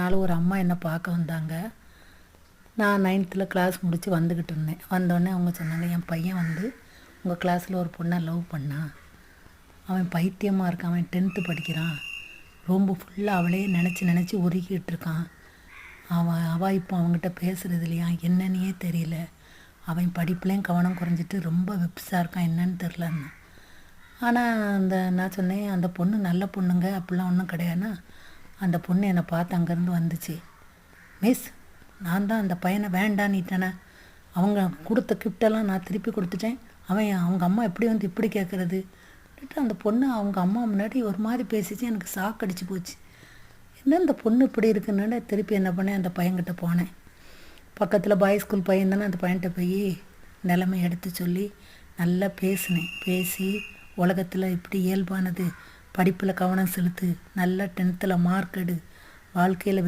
நாள் ஒரு அம்மா என்னை பார்க்க வந்தாங்க. நான் 9th கிளாஸ் முடித்து வந்துக்கிட்டு இருந்தேன். வந்தோடனே அவங்க சொன்னாங்க, என் பையன் வந்து உங்கள் கிளாஸில் ஒரு பொண்ணை லவ் பண்ணான். அவன் பைத்தியமாக இருக்கான். அவன் 10th படிக்கிறான். ரொம்ப ஃபுல்லாக அவளே நினச்சி உருகிட்டு இருக்கான். அவள் இப்போ அவங்ககிட்ட பேசுகிறது இல்லையா, என்னன்னே தெரியல. அவன் படிப்புலேயும் கவனம் குறைஞ்சிட்டு ரொம்ப வெப்ஸாக இருக்கான், என்னன்னு தெரிலன்னா. ஆனால் நான் சொன்னேன், அந்த பொண்ணு நல்ல பொண்ணுங்க, அப்படிலாம் ஒன்றும் கிடையாதுன்னா. அந்த பொண்ணு என்னை பார்த்து அங்கேருந்து வந்துச்சு. மிஸ், நான் தான் அந்த பையனை வேண்டான்னிட்டேனே. அவங்க கொடுத்த கிஃப்டெல்லாம் நான் திருப்பி கொடுத்துட்டேன். அவங்க அம்மா எப்படி வந்து இப்படி கேட்குறது? அந்த பொண்ணு அவங்க அம்மா முன்னாடி ஒரு மாதிரி பேசிச்சு. எனக்கு சாக்கடிச்சு போச்சு. என்ன இந்த பொண்ணு இப்படி இருக்குன்னு திருப்பி என்ன பண்ணேன், அந்த பையன்கிட்ட போனேன். பக்கத்தில் பாய் ஸ்கூல் பையன் தானே. அந்த பையன்கிட்ட போய் நிலைமை எடுத்து சொல்லி நல்லா பேசினேன். பேசி உலகத்தில் இப்படி இயல்பானது, படிப்பில் கவனம் செலுத்து, நல்லா 10th மார்க் எடு, வாழ்க்கையில்